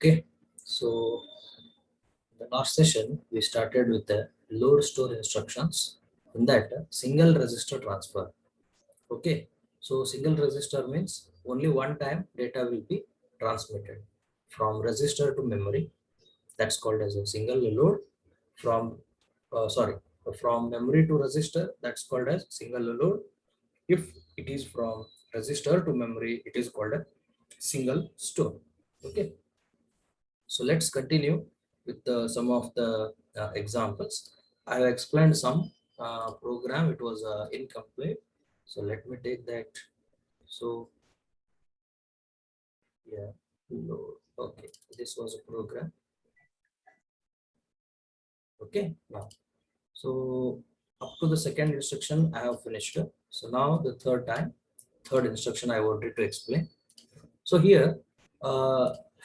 Okay, so the last session we started with the load store instructions. In that, single register transfer. Okay, so single register means only one time data will be transmitted from register to memory. That's called as a single load. From sorry, from memory to register, that's called as single load. If it is from register to memory, it is called a single store. Okay, so let's continue with some of the examples. I have explained some program. It was incomplete. So let me take that. So yeah, load. Okay, this was a program. Okay, now so up to the second instruction I have finished. So now the third instruction I wanted to explain. So here,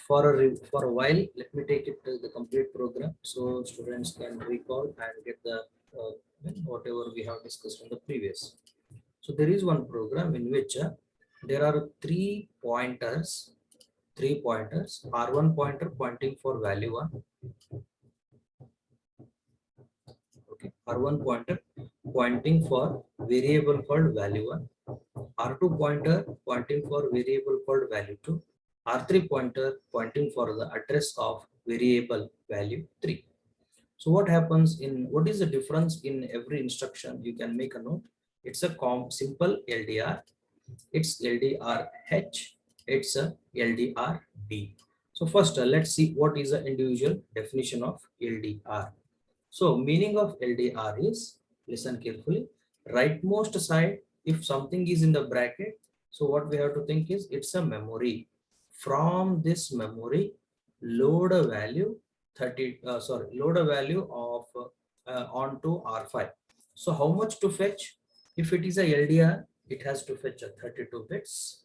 for a while, let me take it to the complete program so students can recall and get the whatever we have discussed in the previous. So there is one program in which there are three pointers, R1 pointer pointing for value 1, okay, R1 pointer pointing for variable called value 1, R2 pointer pointing for variable called value 2, R3 pointer pointing for the address of variable value 3. So what is the difference in every instruction? You can make a note. It's a simple LDR. It's LDRH. It's a LDRD. So first, let's see what is the individual definition of LDR. So meaning of LDR is, listen carefully, rightmost side, if something is in the bracket, so what we have to think is it's a memory. From this memory, load a value load a value of onto R5. So how much to fetch? If it is a LDR, it has to fetch a 32 bits.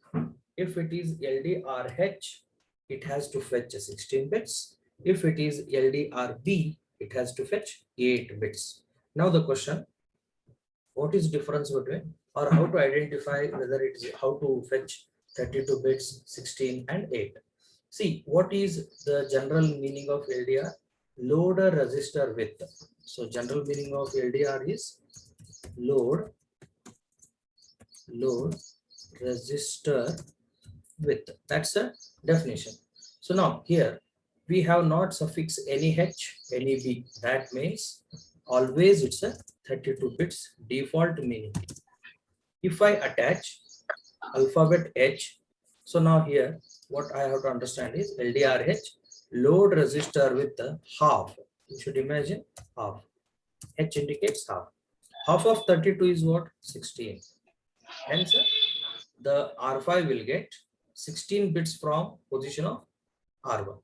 If it is LDRH, it has to fetch a 16 bits. If it is LDRB, it has to fetch 8 bits. Now the question, what is difference between, or how to identify whether it is how to fetch 32 bits, 16 and 8? See, what is the general meaning of LDR? Load a register with. So general meaning of LDR is load register with. That's a definition. So now here we have not suffix any H, any B. That means always it's a 32 bits default meaning. If I attach alphabet H, so now here what I have to understand is LDRH, load register with the half. You should imagine half. H indicates half. Half of 32 is what? 16. Hence the R5 will get 16 bits from position of R1.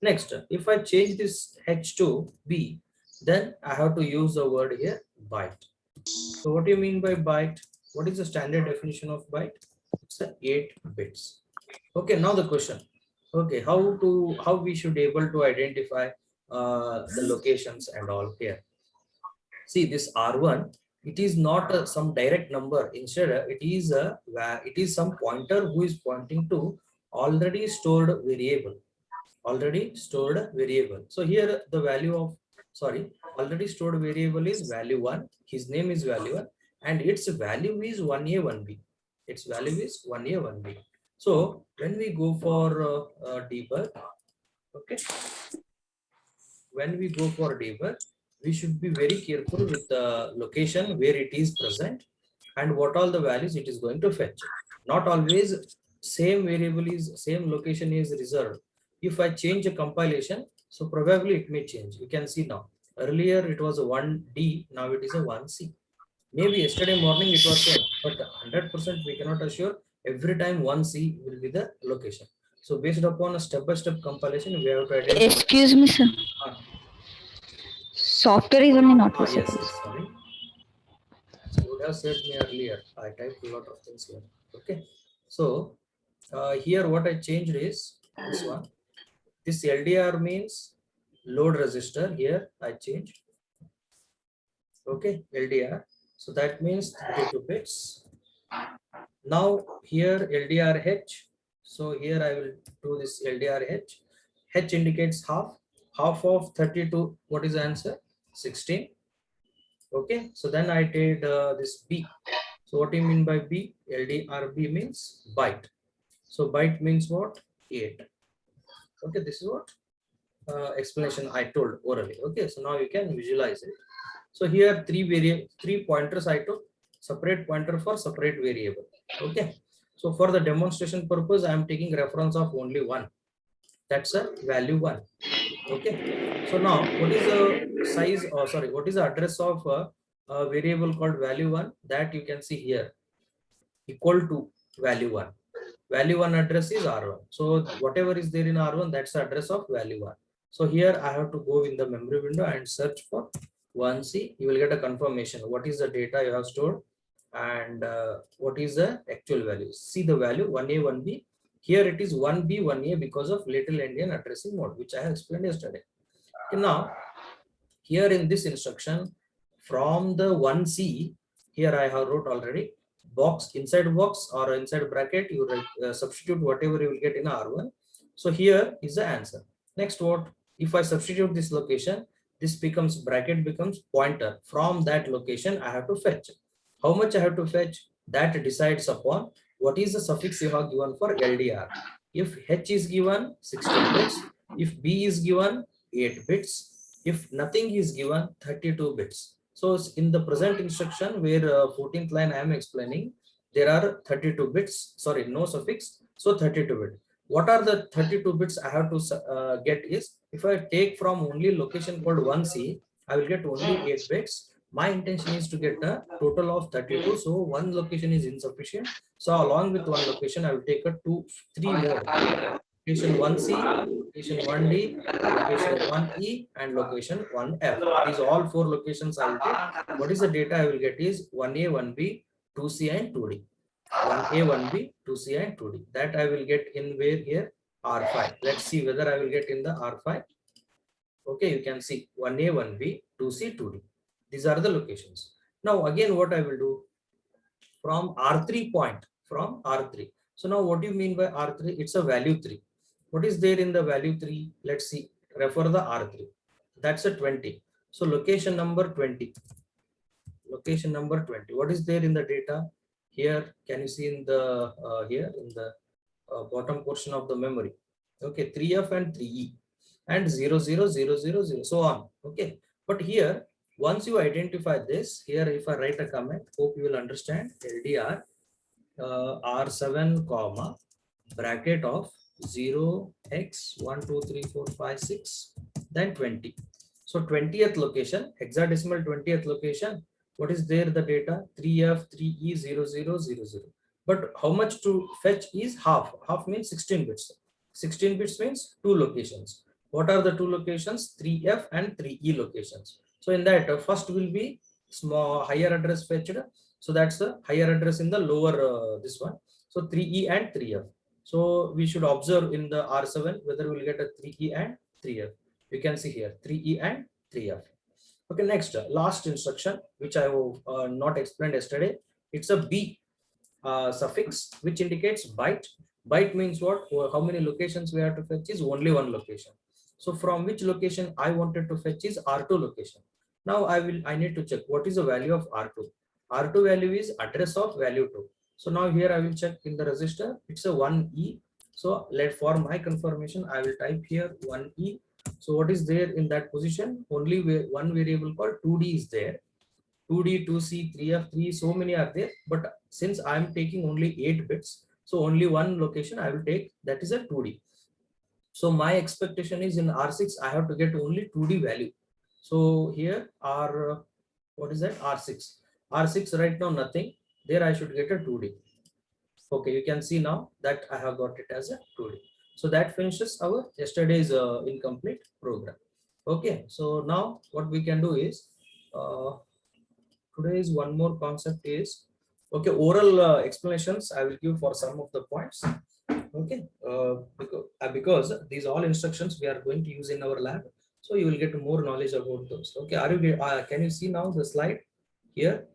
Next, if I change this H to B, then I have to use the word here byte. So what do you mean by byte? What is the standard definition of byte? It's 8 bits. Okay, now the question. Okay, how we should able to identify the locations and all here. See this R1, it is not some direct number. Instead, it is some pointer who is pointing to already stored variable. Already stored variable. So here the value of already stored variable is value 1. His name is value 1, and its value is 1A 1B. Its value is 1A 1B. So when we go for debug, okay, when we go for debug, we should be very careful with the location where it is present and what all the values it is going to fetch. Not always same variable is same location is reserved. If I change a compilation, so probably it may change. You can see now. Earlier it was a 1D, now it is a 1C. Maybe yesterday morning it was same, but 100% we cannot assure every time 1C will be the location. So based upon a step-by-step compilation, we have to identify. Excuse me, sir. Software is only not visible. Yes, sorry. So you would have said me earlier. I typed a lot of things here. Okay. So here what I changed is this one. This LDR means load register. Here I changed. Okay, LDR. So that means 32 bits. Now here LDRH. So here I will do this LDRH. H indicates half. Half of 32. What is the answer? 16. Okay. So then I did this B. So what do you mean by B? LDRB means byte. So byte means what? 8. Okay. This is what explanation I told orally. Okay. So now you can visualize it. So here three pointers I took, separate pointer for separate variable. Okay. So for the demonstration purpose, I am taking reference of only one. That's a value 1. Okay. So now what is the size or sorry, what is the address of a variable called value 1? That you can see here, equal to value 1. Value 1 address is R1. So whatever is there in R1, that's the address of value 1. So here I have to go in the memory window and search for 1C. You will get a confirmation. What is the data you have stored and what is the actual value? See the value 1A, 1B. Here it is 1B, 1A because of little endian addressing mode, which I have explained yesterday. Okay, now, here in this instruction, from the 1C, here I have wrote already, box, inside box or inside bracket, you substitute whatever you will get in R1. So here is the answer. Next, what? If I substitute this location, this becomes bracket becomes pointer. From that location, I have to fetch. How much I have to fetch? That decides upon what is the suffix you have given for LDR. If H is given 16 bits, if B is given 8 bits, if nothing is given 32 bits. So in the present instruction where 14th line I am explaining, there are 32 bits, sorry, no suffix, so 32 bit. What are the 32 bits I have to get is, if I take from only location called 1C, I will get only 8 bits. My intention is to get a total of 32, so one location is insufficient. So along with one location, I will take a 3 more. Location 1C, location 1D, location 1E, and location 1F. These all 4 locations I will take. What is the data I will get is 1A, 1B, 2C, and 2D. 1A, 1B, 2C, and 2D. That I will get in where here? R5. Let's see whether I will get in the R5. Okay, you can see 1A, 1B, 2C, 2D. These are the locations. Now again, what I will do from R3 point, from R3. So now what do you mean by R3? It's a value 3. What is there in the value 3? Let's see. Refer the R3. That's a 20. So location number 20. Location number 20. What is there in the data? Here, can you see in the here in the bottom portion of the memory? Okay, 3F and 3E and 0, 0, 0, 0, 0, so on. Okay, but here once you identify this, here if I write a comment, hope you will understand. LDR R7 comma bracket of 0x 1 2 3 4 5 6 then 20. So 20th location, hexadecimal 20th location, what is there the data? 3F 3E 0 0 0 0. But how much to fetch is half. Half means 16 bits. 16 bits means 2 locations. What are the 2 locations? 3F and 3E locations. So in that first will be small higher address fetched. So that's the higher address in the lower this one. So 3E and 3F. So we should observe in the R7 whether we'll get a 3E and 3F. You can see here 3E and 3F. Okay, next last instruction which I have not explained yesterday. It's a B suffix which indicates byte. Byte means what? How many locations we have to fetch is only one location. So from which location I wanted to fetch is R2 location. Now I need to check what is the value of R2. R2 value is address of value 2. So now here I will check in the register. It's a 1E. So for my confirmation, I will type here 1E. So what is there in that position? Only one variable called 2D is there. 2D, 2C, 3F, 3, so many are there. But since I am taking only 8 bits, so only one location I will take, that is a 2D. So my expectation is in R6, I have to get only 2D value. So here what is that? R6. R6 right now nothing. There I should get a 2D. Okay, you can see now that I have got it as a 2D. So that finishes our yesterday's incomplete program. Okay, so now what we can do is today's one more concept is okay, oral explanations I will give for some of the points. Okay, because these all instructions we are going to use in our lab, so you will get more knowledge about those. Okay, are you can you see now the slide here?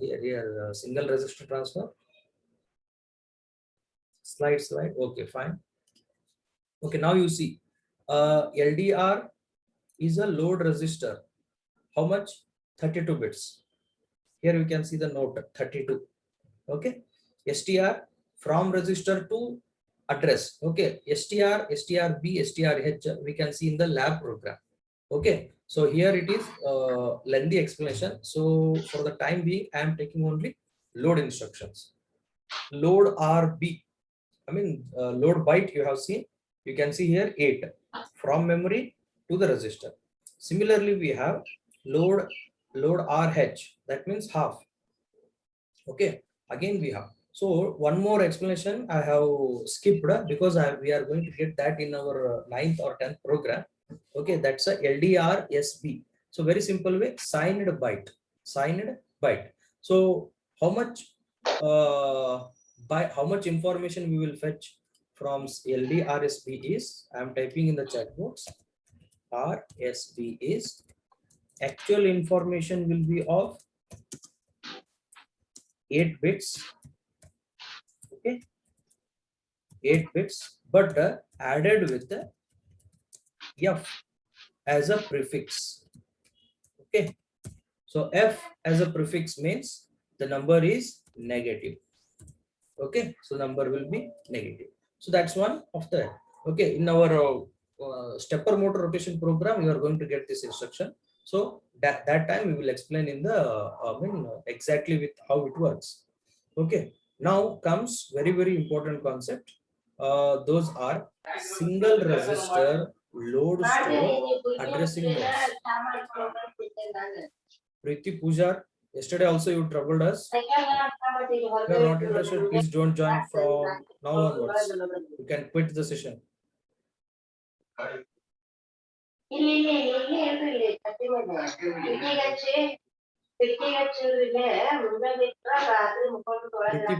Here single register transfer. Slide. Okay, fine. Okay, now you see, LDR is a load resistor. How much? 32 bits. Here you can see the note 32. Okay. STR from register to address. Okay. STR, STRB, STRH we can see in the lab program. Okay. So here it is lengthy explanation. So for the time being, I am taking only load instructions. Load RB. I mean load byte you have seen. You can see here 8 from memory to the register. Similarly, we have load RH. That means half. Okay, again we have. So one more explanation I have skipped because we are going to get that in our 9th or 10th program. Okay, that's a LDR SB. So very simple way, signed byte. So how much by how much information we will fetch from LDRSB is, I am typing in the chat box. RSB is actual information will be of 8 bits. Okay, 8 bits, but added with the F as a prefix. Okay, so F as a prefix means the number is negative. Okay, so number will be negative. So that's one of the. Okay, in our stepper motor rotation program, you are going to get this instruction. So that time we will explain in the exactly with how it works. Okay, now comes very important concept. Those are single resistor load store addressing modes. Preeti Pujar, yesterday also you troubled us. If you are not interested, please don't join from now onwards. You can quit the session. Preeti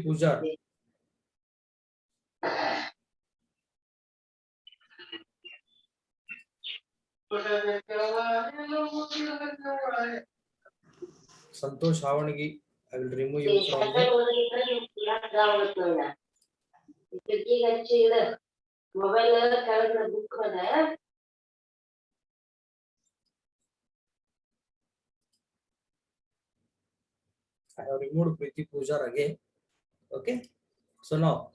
Pujar. Santosh Havanagi, I will remove you from there. I have removed Preeti Pujar again. Okay. So now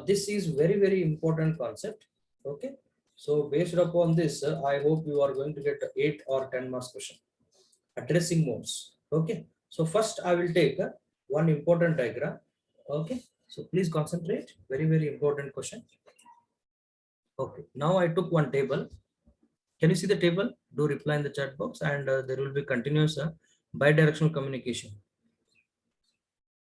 this is very important concept. Okay. So based upon this, I hope you are going to get 8 or 10 marks question. Addressing modes. Okay. So first I will take one important diagram. Okay. So please concentrate. Very important question. Okay. Now I took one table. Can you see the table? Do reply in the chat box, and there will be continuous bidirectional communication.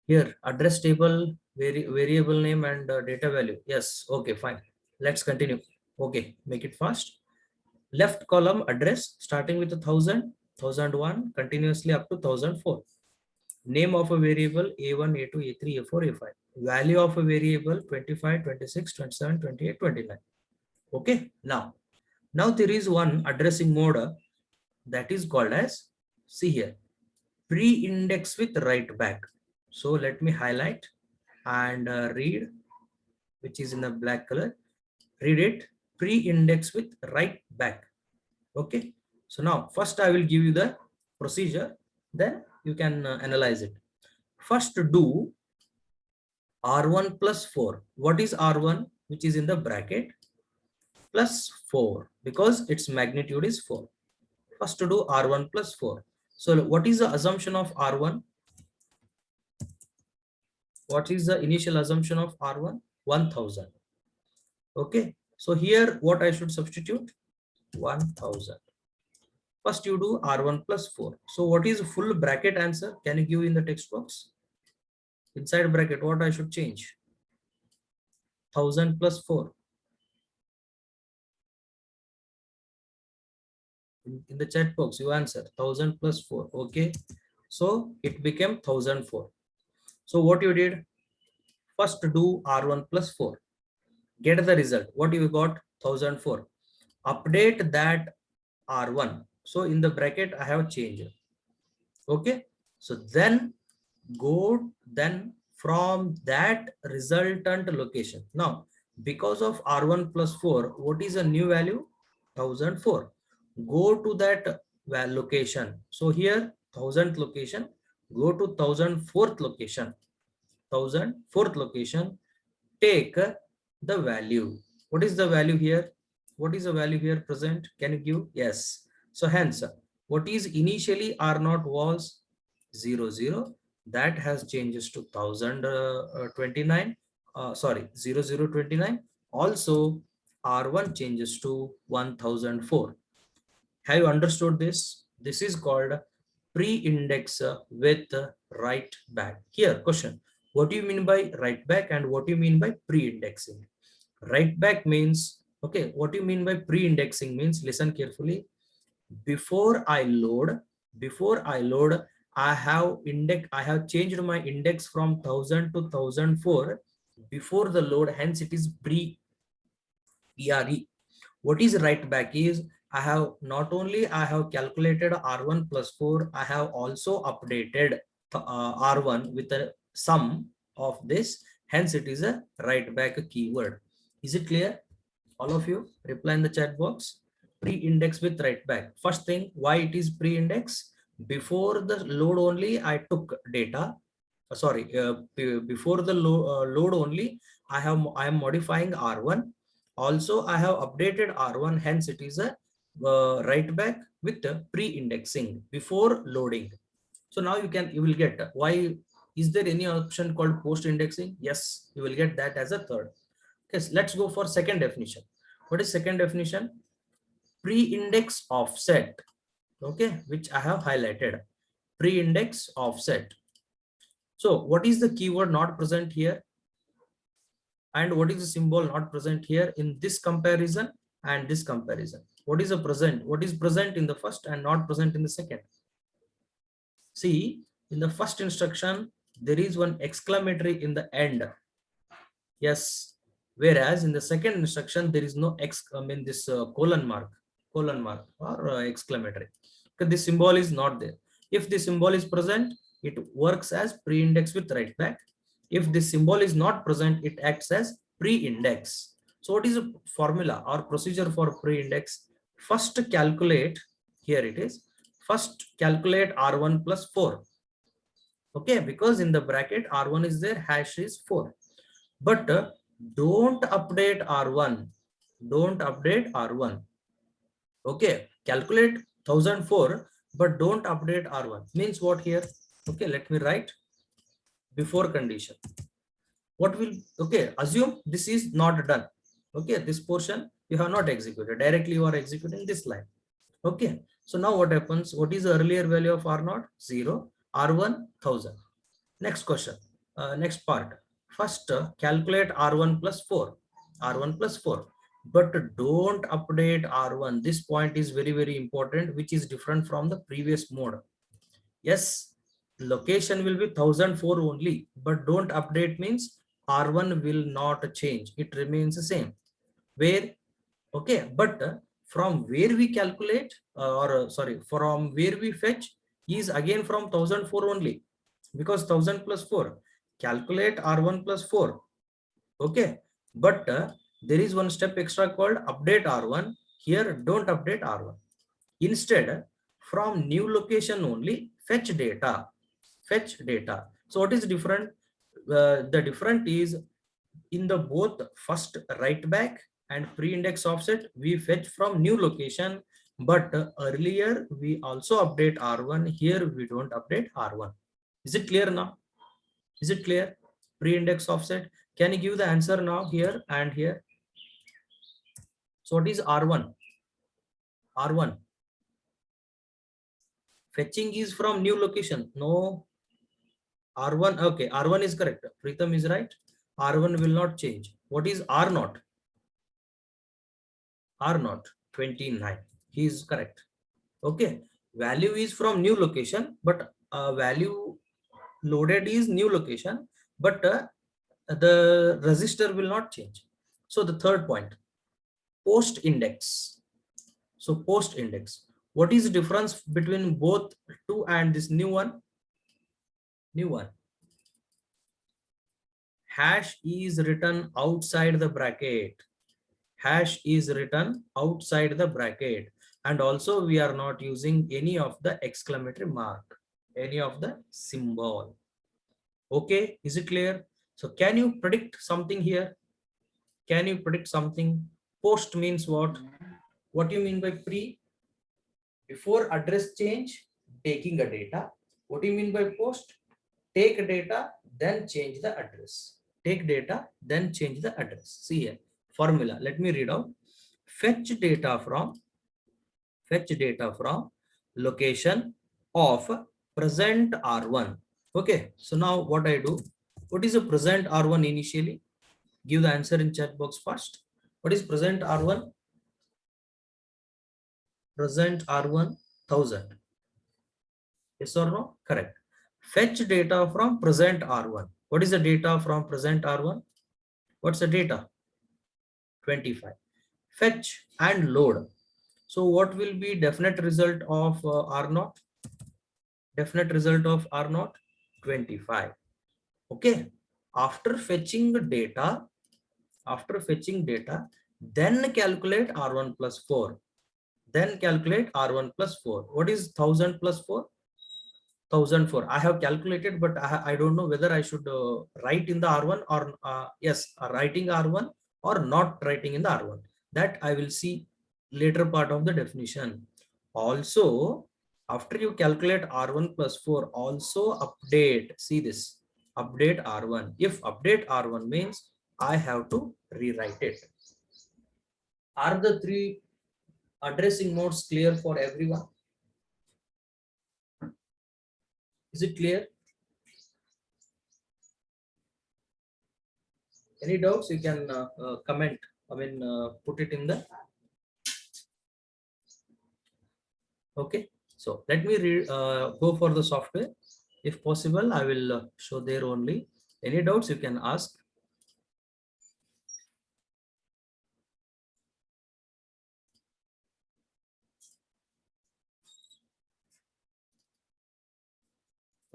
Here, address table, variable name and data value. Yes. Okay, fine. Let's continue. Okay, make it fast. Left column address starting with 1000, 1001, continuously up to 1004. Name of a variable A1, A2, A3, A4, A5. Value of a variable 25, 26, 27, 28, 29. Okay, now there is one addressing mode that is called as, see here, pre-index with write back. So let me highlight and read, which is in the black color. Read it, pre-index with write back. Okay. So now first I will give you the procedure, then you can analyze it. First do R1 plus 4. What is R1? Which is in the bracket, plus 4 because its magnitude is 4. First to do R1 plus 4. So what is the assumption of R1? What is the initial assumption of R1? 1000. Okay. So here what I should substitute? 1000. First you do R1 plus 4. So what is full bracket answer? Can you give in the text box? Inside bracket, what I should change? 1000 plus 4. In the chat box, you answer 1000 plus 4. Okay. So it became 1004. So what you did? First do R1 plus 4. Get the result. What you got? 1004. Update that R1. So in the bracket, I have changed. Okay. So then go, then from that resultant location. Now, because of R1 plus 4, what is a new value? 1004. Go to that location. So here, 1000th location, go to 1004th location. 1004th location, take the value. What is the value here? What is the value here present? Can you give? Yes. So hence, what is initially R0 was 00. That has changes to 1029. Sorry, 0029. Also, R1 changes to 1004. Have you understood this? This is called pre-index with write back. Here, question. What do you mean by write back and what do you mean by pre-indexing? Write back means, okay, what do you mean by pre-indexing means, listen carefully. Before I load, I have changed my index from 1000 to 1004 before the load, hence it is pre-PRE. What is write back is, I have not only I have calculated R1 plus 4, I have also updated R1 with a sum of this, hence it is a write back keyword. Is it clear? All of you reply in the chat box. Pre-index with write back. First thing, why it is pre-index? Before the load only I took data. Before the load only I am modifying R1. Also I have updated R1, hence it is a write back with the pre-indexing before loading. So now you will get, why is there any option called post-indexing? Yes, you will get that as a third. Okay, so let's go for second definition. What is second definition? Pre-index offset. Okay, which I have highlighted. Pre-index offset. So what is the keyword not present here? And what is the symbol not present here in this comparison and this comparison? What is the present? What is present in the first and not present in the second? See, in the first instruction, there is one exclamatory in the end. Yes. Whereas in the second instruction, there is no colon mark or exclamatory. Because this symbol is not there. If the symbol is present, it works as pre-index with write back. If this symbol is not present, it acts as pre-index. So what is a formula or procedure for pre-index? First calculate, here it is, first calculate R1 plus 4. Okay, because in the bracket R1 is there, hash is 4. But don't update R1. Don't update R1. Okay, calculate 1004, but don't update R1. Means what here? Okay, let me write before condition. What will, okay, assume this is not done. Okay, this portion you have not executed. Directly you are executing this line. Okay, so now what happens? What is the earlier value of R0? 0. R1, 1000. Next question. Next part. First, calculate R1 plus 4. R1 plus 4. But don't update R1. This point is very, very important, which is different from the previous mode. Yes, location will be 1004 only, but don't update means R1 will not change. It remains the same. Where, okay, but from where we calculate from where we fetch is again from 1004 only, because 1000 plus 4, calculate R1 plus 4. Okay, but there is one step extra called update R1. Here don't update R1. Instead, from new location only fetch data. Fetch data. So what is different? The different is in the both first write back and pre-index offset, we fetch from new location, but earlier we also update R1. Here we don't update R1. Is it clear now? Is it clear? Pre-index offset. Can you give the answer now here and here? So what is R1? R1. Fetching is from new location. No. R1. Okay. R1 is correct. Pritham is right. R1 will not change. What is R0? R0, 29. He is correct. Okay. Value is from new location, but value loaded is new location, but the register will not change. So the third point, post index. So post index. What is the difference between both two and this new one? New one. hash is written outside the bracket. Hash is written outside the bracket. And also we are not using any of the exclamatory mark, any of the symbol. Okay, is it clear? So can you predict something here? Can you predict something? Post means what? What do you mean by pre? Before address change, taking a data. What do you mean by post? Take data, then change the address. Take data, then change the address. See here, formula. Let me read out. Fetch data from location of present R1. Okay, so now what I do? What is a present R1 initially? Give the answer in chat box first. What is present R1? Present R1 1000. Yes or no? Correct. Fetch data from present R1. What is the data from present R1? What's the data? 25. Fetch and load. So what will be definite result of R0? Definite result of R0? 25. Okay. After fetching data, then calculate R1 plus 4. Then calculate R1 plus 4. What is 1000 plus 4? 1004. I have calculated, but I don't know whether I should write in the R1 or yes, writing R1 or not writing in the R1. That I will see later part of the definition. Also, after you calculate R1 plus 4, also update. See this, update R1. If update R1 means I have to rewrite it. Are the three addressing modes clear for everyone? Is it clear? Any doubts? You can comment. Put it in the. Okay. So let me go for the software. If possible, I will show there only. Any doubts you can ask.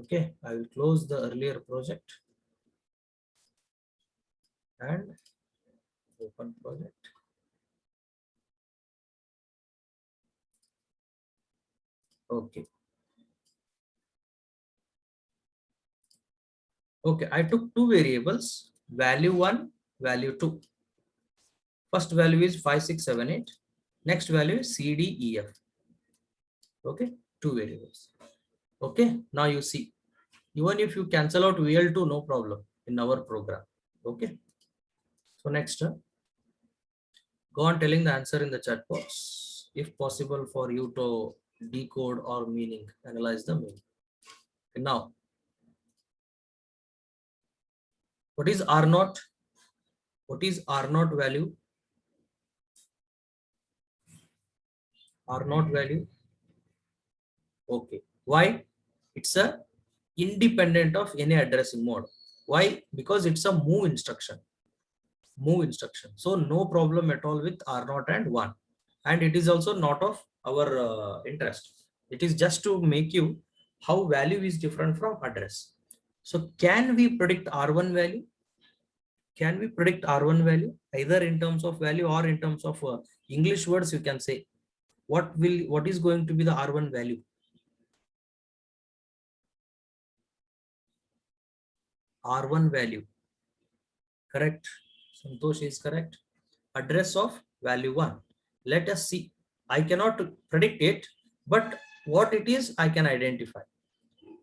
Okay, I will close the earlier project and open project. Okay. Okay, I took two variables, value 1, value 2. First value is 5678. Next value is CDEF. Okay, two variables. Okay, now you see, even if you cancel out VL2, no problem in our program. Okay, so next, go on telling the answer in the chat box, if possible for you to decode or meaning, analyze the meaning. And now, what is R0? What is R0 value? R0 value. Okay, why? It's a independent of any addressing mode. Why? Because it's a move instruction. Move instruction. So no problem at all with R0 and 1. And it is also not of our interest. It is just to make you how value is different from address. So can we predict R1 value? Can we predict R1 value either in terms of value or in terms of English words? You can say what is going to be the R1 value? R1 value. Correct. Santosh is correct. Address of value 1. Let us see. I cannot predict it, but what it is, I can identify.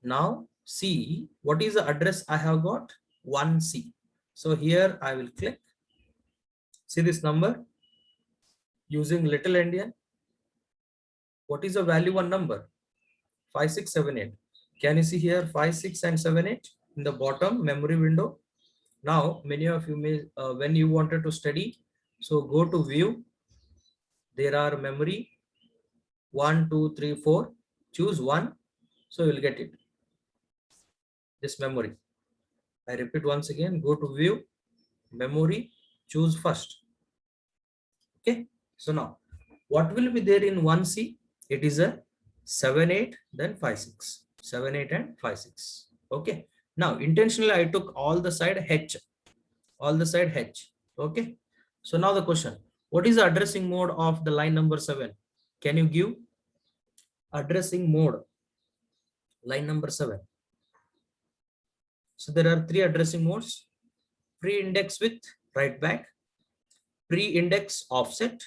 Now, see what is the address I have got? 1C. So here I will click. See this number using little endian. What is the value 1 number? 5678. Can you see here 5, 6 and 7, 8 in the bottom memory window? Now, many of you may, when you wanted to study, so go to view. There are memory 1, 2, 3, 4. Choose one. So you will get it. This memory. I repeat once again, go to view, memory, choose first. Okay. So now what will be there in 1C? It is a 7, 8, then 5, 6. 7, 8 and 5, 6. Okay. Now intentionally I took all the side H. all the side H. Okay. So now the question, what is the addressing mode of the line number 7? Can you give addressing mode, line number 7? So there are three addressing modes: pre-index with write back, pre-index offset,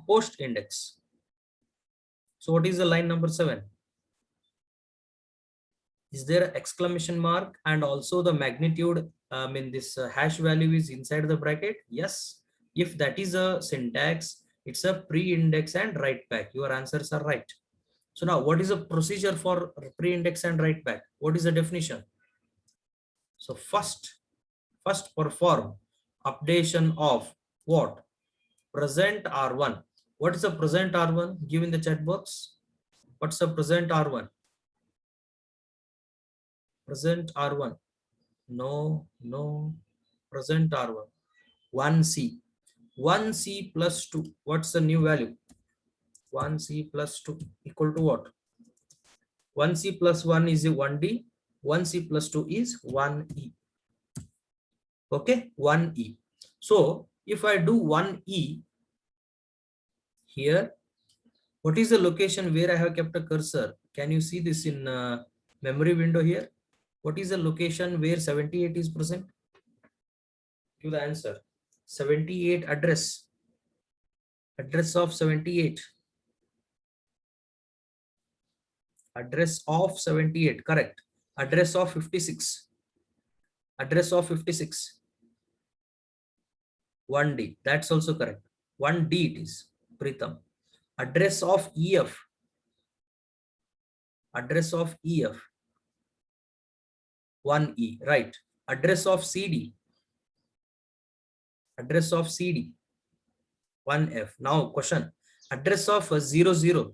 post-index. So what is the line number 7? Is there an exclamation mark and also the magnitude, this hash value is inside the bracket? Yes. If that is a syntax, it's a pre-index and write back. Your answers are right. So now what is the procedure for pre-index and write back? What is the definition? So first perform updation of what? Present R1. What is the present R1? Give in the chat box. What's the present R1? Present R1. No. Present R1. 1C. 1C plus 2. What's the new value? 1C plus 2 equal to what? 1C plus 1 is a 1D. 1C plus 2 is 1E. Okay, 1E. So if I do 1E here, what is the location where I have kept a cursor? Can you see this in memory window here? What is the location where 78 is present? Give the answer. 78 address. Address of 78. Address of 78, correct. Address of 56. Address of 56. 1D, that's also correct. 1D it is, Pritham. Address of EF. Address of EF. 1E, right. Address of CD. Address of CD. 1F. Now question. Address of 00.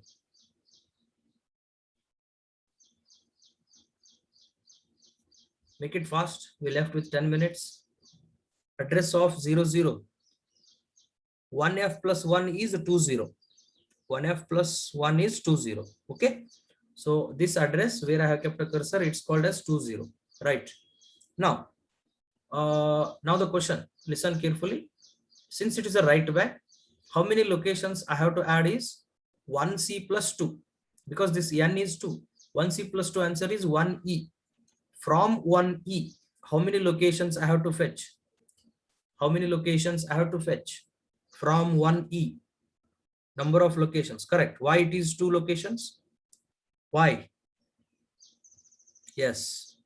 Make it fast. We're left with 10 minutes. Address of 00. 1F plus 1 is 20. 1F plus 1 is 20. Okay. So this address where I have kept a cursor, it's called as 20. Right. Now the question, listen carefully. Since it is a write back, how many locations I have to add is 1C plus 2, because this n is 2. 1C plus 2 answer is 1E. From 1E, how many locations I have to fetch? How many locations I have to fetch? From 1E, number of locations, correct. Why it is 2 locations? Why? Yes,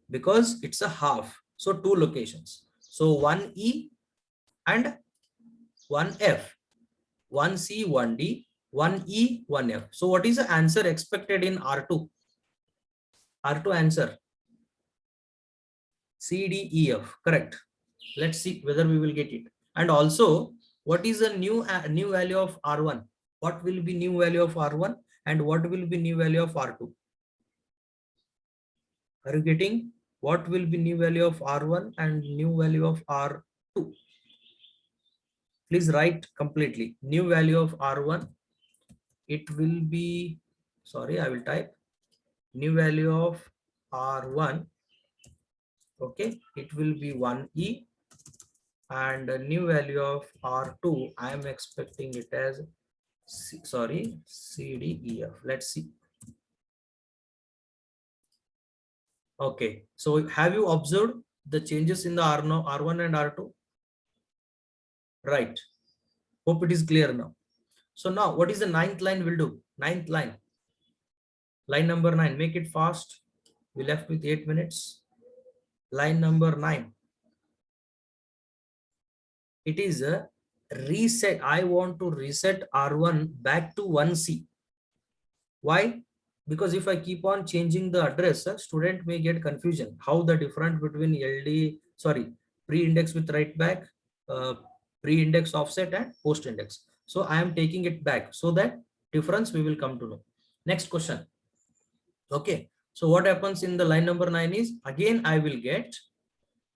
because it's a half. So 2 locations. So 1E and 1F. 1C, 1D, 1E, 1F. So what is the answer expected in R2? R2 answer. C, D, E, F, correct. Let's see whether we will get it. And also, what is the new value of R1? What will be new value of R1 and what will be new value of R2? Are you getting what will be new value of R1 and new value of R2? Please write completely. New value of R1, it will be, sorry, I will type new value of R1. Okay, it will be 1E, and a new value of R2, I am expecting it as CDEF. Let's see. Okay, so have you observed the changes in the R1 and R2? Right. Hope it is clear now. So now what is the 9th line will do? 9th line. Line number 9. Make it fast. We left with 8 minutes. Line number 9. It is a reset. I want to reset R1 back to 1C. Why? Because if I keep on changing the address, a student may get confusion. How the difference between pre-index with write back, pre-index offset and post-index. So I am taking it back so that difference we will come to know. Next question. Okay. So what happens in the line number 9 is, again I will get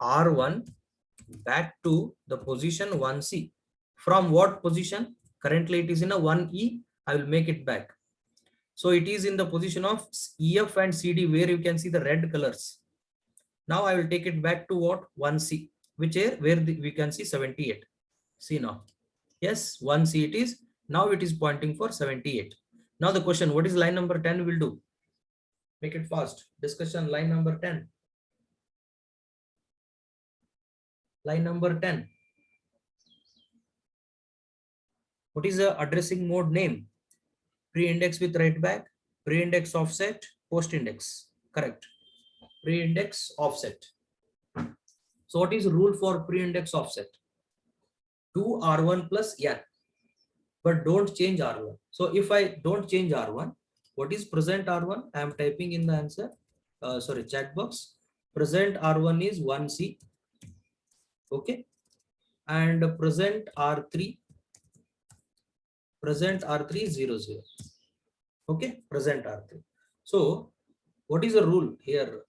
R1 back to the position 1C. From what position? Currently it is in a 1E. I will make it back. So it is in the position of EF and CD, where you can see the red colors. Now I will take it back to what? 1C. which are where we can see 78. See now. Yes, 1C it is. Now it is pointing for 78. Now the question, what is line number 10 will do? Make it fast. Discussion line number 10. Line number 10. What is the addressing mode name? Pre-index with write back, pre-index offset, post-index. Correct. Pre-index offset. So what is the rule for pre-index offset? Do R1 plus N, but don't change R1. So if I don't change R1, what is present R1? I am typing in the answer. Chat box. Present R1 is 1C. Okay. And present R3. Present R3 is 0, 0. Okay. Present R3. So what is the rule here?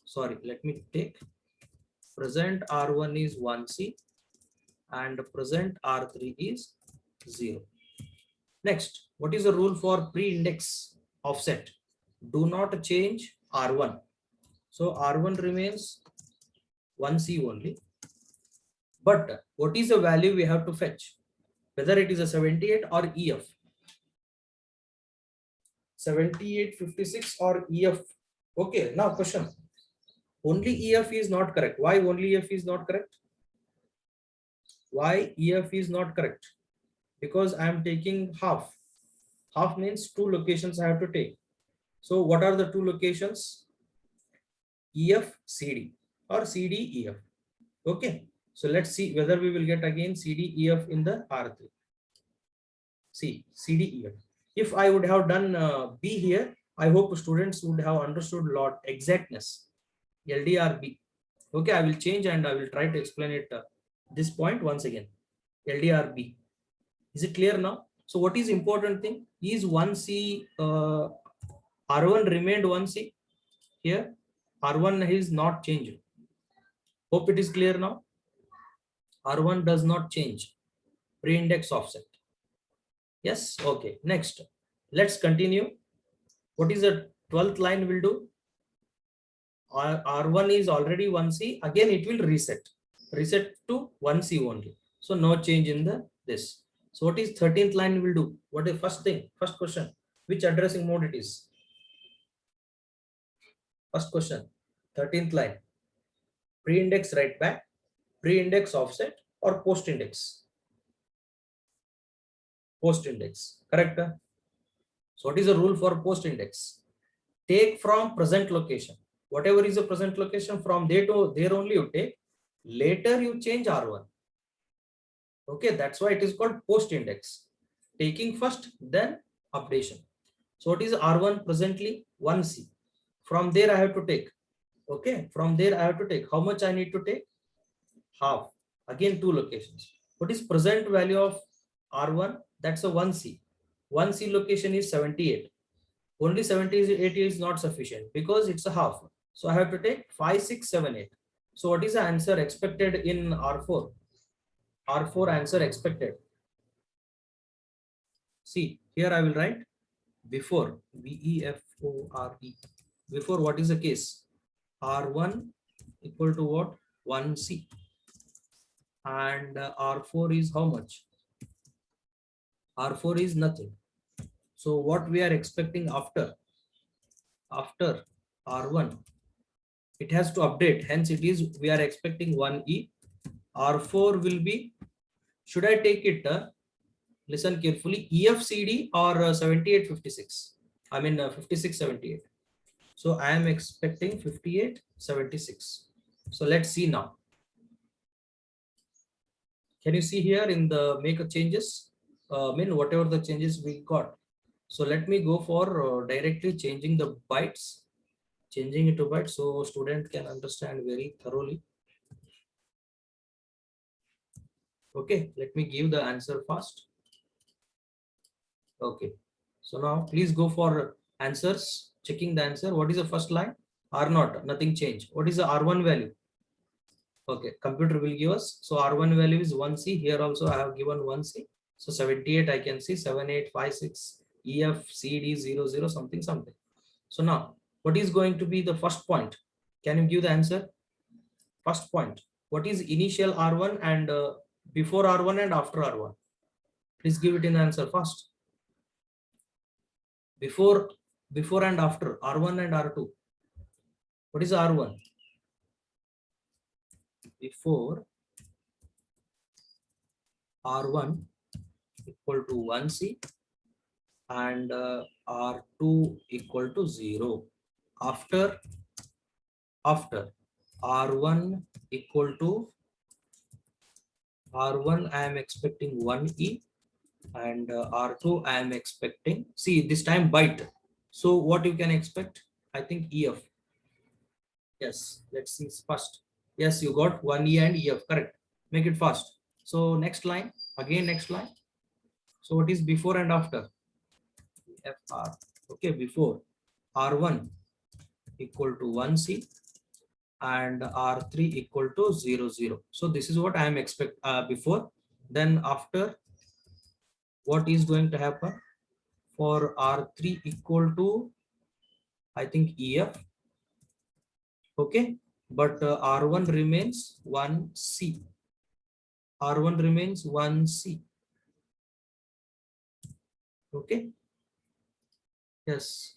Sorry, let me take. Present R1 is 1C and present R3 is 0. Next, what is the rule for pre-index offset? Do not change R1. So R1 remains 1C only. But what is the value we have to fetch? Whether it is a 78 or EF. 78, 56 or EF. Okay, now question. Only EF is not correct. Why only EF is not correct? Why EF is not correct? Because I am taking half. Half means 2 locations I have to take. So what are the 2 locations? EF, CD or CD, EF. Okay. So let's see whether we will get again CD, EF in the R3. See, CD, EF. If I would have done B here, I hope students would have understood a lot exactness. LDRB. Okay, I will change and I will try to explain it this point once again. LDRB. Is it clear now? So what is important thing? Is 1C, R1 remained 1C here. R1 is not changed. Hope it is clear now. R1 does not change. Pre-index offset. Yes, okay. Next, let's continue. What is the 12th line will do? R1 is already 1C. Again, it will reset. Reset to 1C only. So no change in the this. So what is 13th line will do? What is first thing? First question. Which addressing mode it is? First question. 13th line. Pre-index write back, pre-index offset or post-index? Post-index. Correct? So what is the rule for post-index? Take from present location. Whatever is the present location, from there to there only you take. Later you change R1. Okay, that's why it is called post-index. Taking first, then updation. So what is R1 presently? 1C. From there I have to take. Okay, from there I have to take. How much I need to take? Half. Again, 2 locations. What is present value of R1? That's a 1C. 1C location is 78. Only 78 is not sufficient because it's a half. So I have to take 5, 6, 7, 8. So what is the answer expected in R4? R4 answer expected. See, here I will write before BEFORE. Before what is the case? R1 equal to what? 1C. And R4 is how much? R4 is nothing. So what we are expecting after R1, it has to update. Hence it is, we are expecting 1E. R4 will be, should I take it, listen carefully, EFCD or 7856? I mean 5678. So I am expecting 5876. So let's see now. Can you see here in the make a changes? Whatever the changes we got. So let me go for directly changing the bytes, changing it to bytes so student can understand very thoroughly. Okay, let me give the answer fast. Okay, so now please go for answers, checking the answer. What is the first line? R0, nothing changed. What is the R1 value? Okay, computer will give us. So R1 value is 1C. Here also I have given 1C. So 78 I can see, 7856 EF CD 00 something something. So now what is going to be the first point? Can you give the answer? First point. What is initial R1 and before R1 and after R1? Please give it in answer first. Before and after R1 and R2. What is R1? Before R1 equal to 1C and R2 equal to 0. After R1 equal to R1, I am expecting 1E and R2 I am expecting, see this time byte. So what you can expect? I think EF. Yes, let's see first. Yes, you got 1E and EF, correct. Make it fast. So next line, again next line. So what is before and after? FR. Okay, before R1 equal to 1C and R3 equal to 0, 0. So this is what I am expect before. Then after, what is going to happen? For R3 equal to, I think EF. Okay, but R1 remains 1C. R1 remains 1C. Okay. Yes.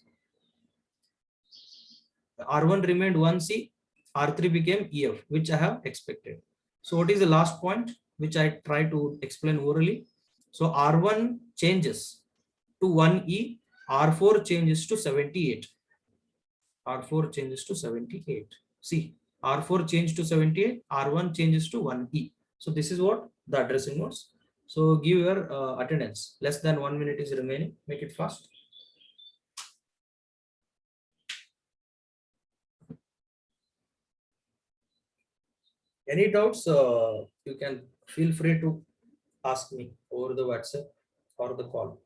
R1 remained 1C. R3 became EF, which I have expected. So what is the last point, which I try to explain orally? So R1 changes to 1E, R4 changes to 78. R4 changes to 78. See, R4 changed to 78, R1 changes to 1E. So this is what the addressing notes. So give your attendance. Less than 1 minute is remaining. Make it fast. Any doubts? You can feel free to ask me over the WhatsApp or the call.